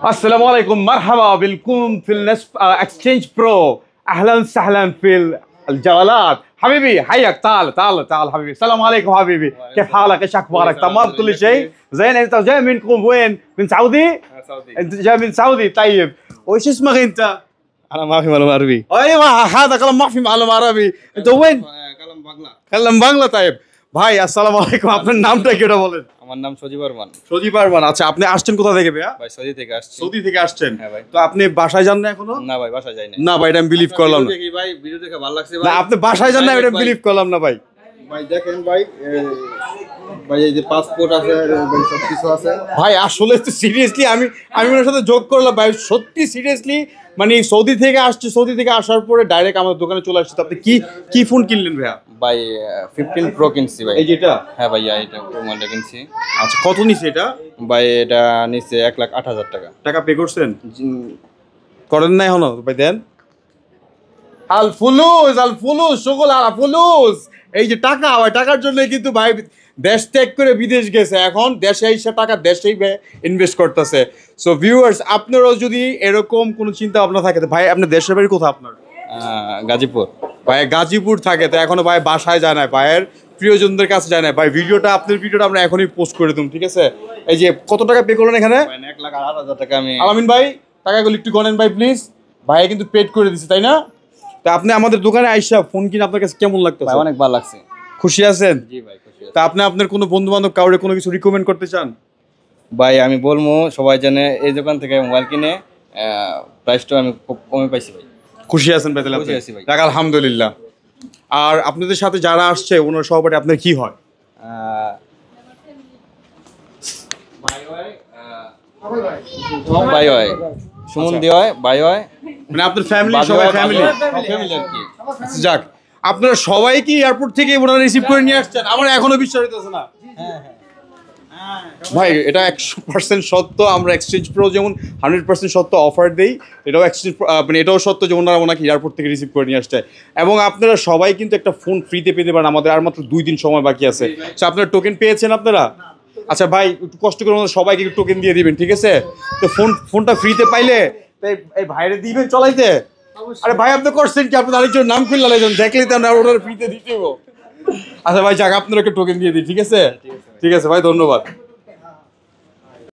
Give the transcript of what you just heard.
السلام عليكم، مرحبا بكم في النسف اكسشينج برو. اهلا وسهلا في الجولات حبيبي. حياك، تعال حبيبي. السلام عليكم حبيبي، كيف حالك؟ ايش اخبارك؟ تمام كل شيء زين. انت جاي منكم وين؟ من سعودي؟ انت جاي من سعودي؟ طيب وايش اسمك انت؟ انا ما في معلومه عربي. ايوه هذا كلام ما في معلومه عربي. انت وين؟ কালাম বাংলা। طيب ভাই আসসালামু আলাইকুম, আপনার নামটা কি এটা বলেন? আমার নাম সজীব বর্মন। সজীব বর্মন। আচ্ছা আপনি আসছেন কোথা থেকে ভাইয়া? ভাই সৌদি থেকে আসছি। সৌদি থেকে আসছেন? হ্যাঁ ভাই। তো আপনি বাসায় যান না এখনো? না ভাই বাসায় যাই না। না ভাই এটা আমি বিলিভ করলাম না। দেখি ভাই ভিডিও দেখে ভালো লাগছে ভাই। না আপনি বাসায় যান না এটা বিলিভ করলাম না ভাই। ভাই দেখেন ভাই, ভাই এই যে পাসপোর্ট আছে, ভাই সব কিছু আছে ভাই। আসলে তো সিরিয়াসলি আমি ওনার সাথে যোগ করলাম ভাই, সত্যি সিরিয়াসলি মানে সৌদি থেকে আসছে, সৌদি থেকে আসার পরে ডাইরেক্ট আমাদের দোকানে চলে আসছে। আপনি কি ফোন কিনলেন ভাইয়া? ভাই 15 প্রো কিনছি ভাই। এই যেটা? হ্যাঁ ভাই এটা প্রো মডেল কিনছি। আচ্ছা কত নিছে এটা? ভাই এটা নিচে 1,08,000 টাকা। টাকা পে করছেন? করেন না এখনো? ভাই দেন। আল ফুলুস সকল আল ফুলুস। এই যে টাকা, ভাই টাকার জন্য কিন্তু ভাই দেশ ত্যাগ করে বিদেশ গেছে, এখন দেশে এসে টাকা দেশেই ইনভেস্ট করতেছে। সো ভিউয়ার্স আপনারাও যদি এরকম কোনো চিন্তা ভাবনা থাকে, ভাই আপনার দেশের বাড়ি কোথায় আপনার? গাজীপুর। ভাই গাজীপুর থাকে তো এখনো ভাই বাসায় যায় না, ভাইয়ের প্রিয়জনদের কাছে যায় না। ভাই ভিডিওটা আপনার ভিডিওটা আমরা এখনই পোস্ট করে দিন, ঠিক আছে? এই যে কত টাকা পে করলেন এখানে? 1,08,000 টাকা আমি। আলামিন ভাই টাকাগুলো একটু গণেন ভাই প্লিজ। ভাই কিন্তু পেড করে দিছে তাই না? তা আপনি আমাদের দোকানে আইসা ফোন কিনে আপনার কাছে কেমন লাগতো? ভাই অনেক ভালো লাগছে। খুশি আছেন? জি ভাই খুশি আছি। তা আপনি আপনার কোনো বন্ধু বান্ধব কাউরে কোনো কিছু রিকমেন্ড করতে চান? ভাই আমি বলবো সবাই জানে এই দোকান থেকে মোবাইল কিনে, প্রাইসটাও আমি খুব কমে পাইছি ভাই। খুশি আছেন ভাই? তাহলে খুশি আছি ভাই। যাক আলহামদুলিল্লাহ। আর আপনাদের সাথে যারা আসছে ওনার সহপাঠী আপনার কি হয়? ভাই হয়, সুমন্দি হয়, ভাই হয়, মানে আপনার ফ্যামিলি সবাই ফ্যামিলি ফ্যামিলি আর কি। যাক আপনারা সবাই কি এয়ারপোর্ট থেকে ওনারা রিসিভ করে নিয়ে আসছেন? আমার এখনো বিশ্বাস হইতেছে না ভাই। এটা 100% সত্য। আমরা এক্সচেঞ্জ প্রো যেমন 100% সত্য অফার দেই, এটাও এক্সচেঞ্জ মানে এটাও সত্য যে ওনারা ওনাকে এয়ারপোর্ট থেকে রিসিভ করে নিয়ে আসছে। এবং আপনারা সবাই কিন্তু একটা ফোন ফ্রিতে পেতে পারেন, আমাদের আর মাত্র 2 দিন সময় বাকি আছে। তো আপনারা টোকেন পেয়েছেন আপনারা? আচ্ছা ভাই একটু কষ্ট করে আমাদের সবাইকে একটু টোকেন দিয়ে দিবেন, ঠিক আছে? তো ফোনটা ফ্রিতে পাইলে এই ভাইরে দিবেন চলাইতে। আরে ভাই আপনি করছেন কি? আপনি আরেকজন নাম খুললে লাইছেন, দেখলেই তো আমরা ওনার ফ্রিতে দিতে। আচ্ছা ভাই যাক আপনারা একটা টোকেন দিয়ে দিই, ঠিক আছে? ঠিক আছে ভাই, ধন্যবাদ।